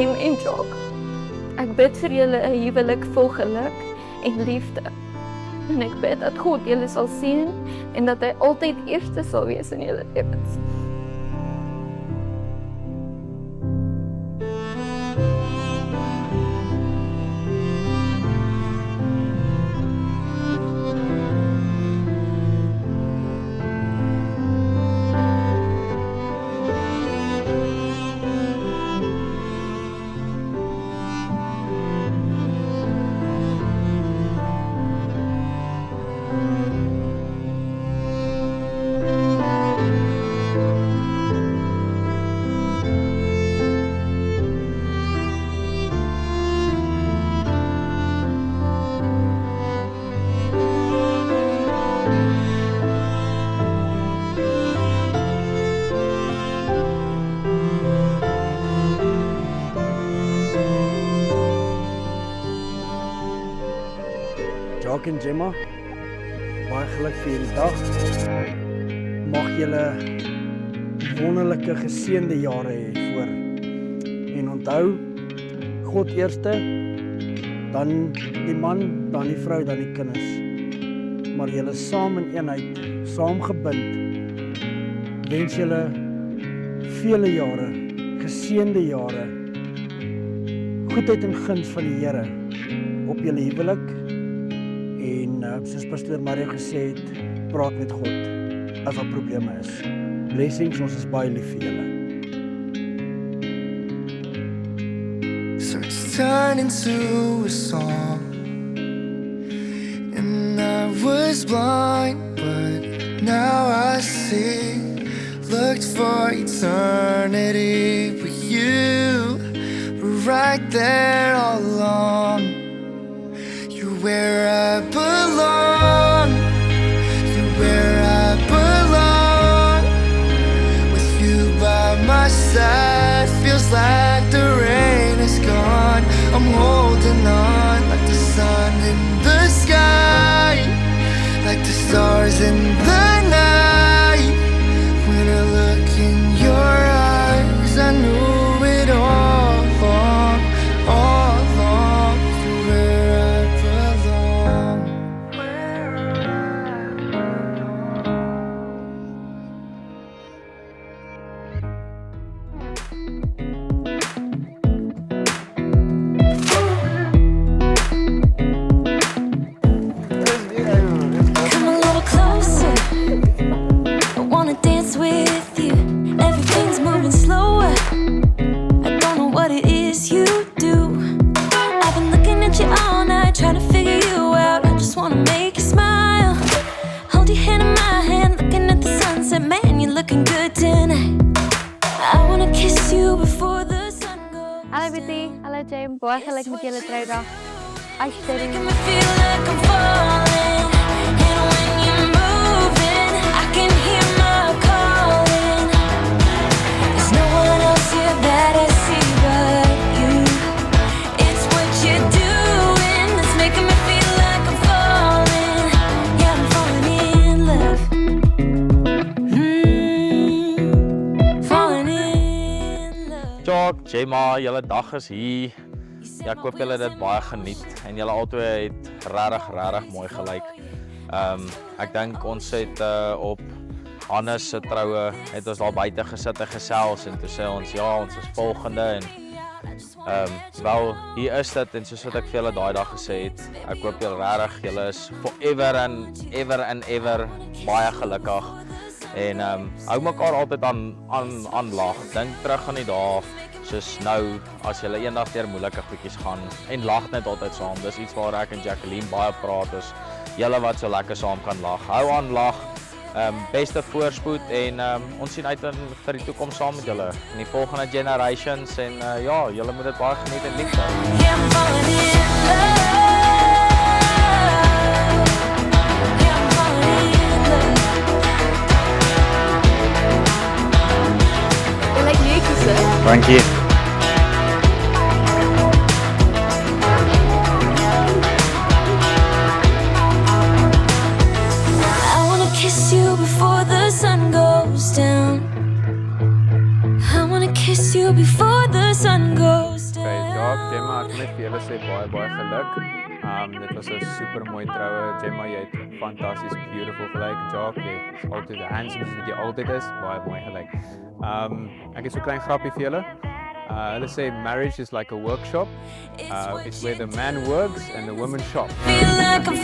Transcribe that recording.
Jem en Jock. Ek bid vir julle 'n huwelik vol geluk en liefde. En ek bid dat God julle sal seën en dat hy altyd eerste sal wees in julle lewens. Jock en Gemma, baie geluk vir hierdie dag. Mag julle wonderlike geseënde jare hê voor. En onthou, God eerste, dan die man, dan die vrou, dan die kinders. Maar julle saam in eenheid, saamgebind, wens julle vele jare, geseënde jare, goedheid en guns van die Here op julle huwelik. En soos pastoor Mario gesê het, praat met God as daar probleme is. Blessings, ons is baie lief vir julle. So it's turned into a song, and I was blind, but now I see. Looked for eternity, but you were right there all along. You're where I belong. You're where I belong. With you by my side, feels like the rain is gone. I'm holding on like the sun in the sky, like the stars in the night. When I look in your eyes, I knew it all along, all along. You're where I belong. Come a little closer. I wanna dance with you. Everything's moving slower. I don't know what it is you do. I've been looking at you all night, trying to figure you out. I just wanna make you smile. Hold your hand in my hand, looking at the sunset. Man, you're looking good tonight. I wanna kiss you before the sun goes. Hallo Betty, hallo Jem, baie geluk met julle troudag. Making me feel like I'm falling. And when you're moving, I can hear my calling. There's no one else here that I see but you. It's what you're doing that's making me feel like I'm falling. Yeah, I'm falling in love. Falling in love. Jock, Gemma, julle dag is hier. Ja, ek hoop julle het dit baie geniet en julle albei het regtig mooi gelyk. Ek dink ons het op Hannes se troue het ons daar buite gesit en gesels en toe sê ons ja, ons is volgende en wel hier is dit en soos wat ek vir julle daai dag gesê het, ek hoop julle is forever and ever baie gelukkig en hou mekaar altyd aan lag. Dink terug aan die dae soos nou as julle eendag deur moeilike goedjies gaan en lag net altyd saam. Dis iets waar ek en Jacqueline baie praat is julle wat so lekker saam kan lag. Hou aan lag. Beste voorspoed en ons sien uit vir die toekoms saam met julle in die volgende generations en ja, julle moet dit baie geniet en lief hê. Yeah, I'm falling in love. Yeah, I'm falling in love. Jy lyk netjies, hè? Dankie. I wanna kiss you before the sun goes down. I wanna kiss you before the sun goes down. Gemma, ek wil net vir julle sê baie geluk. Dit was 'n super mooi troue. Gemma, jy het fantasties beautiful gelyk. Jacques, jy is altyd the handsome wat jy altyd is. Baie mooi gelyk. Ek het so 'n klein grappie vir julle. Hulle sê marriage is like a workshop. It's where the man works and the woman shop. Feel like I'm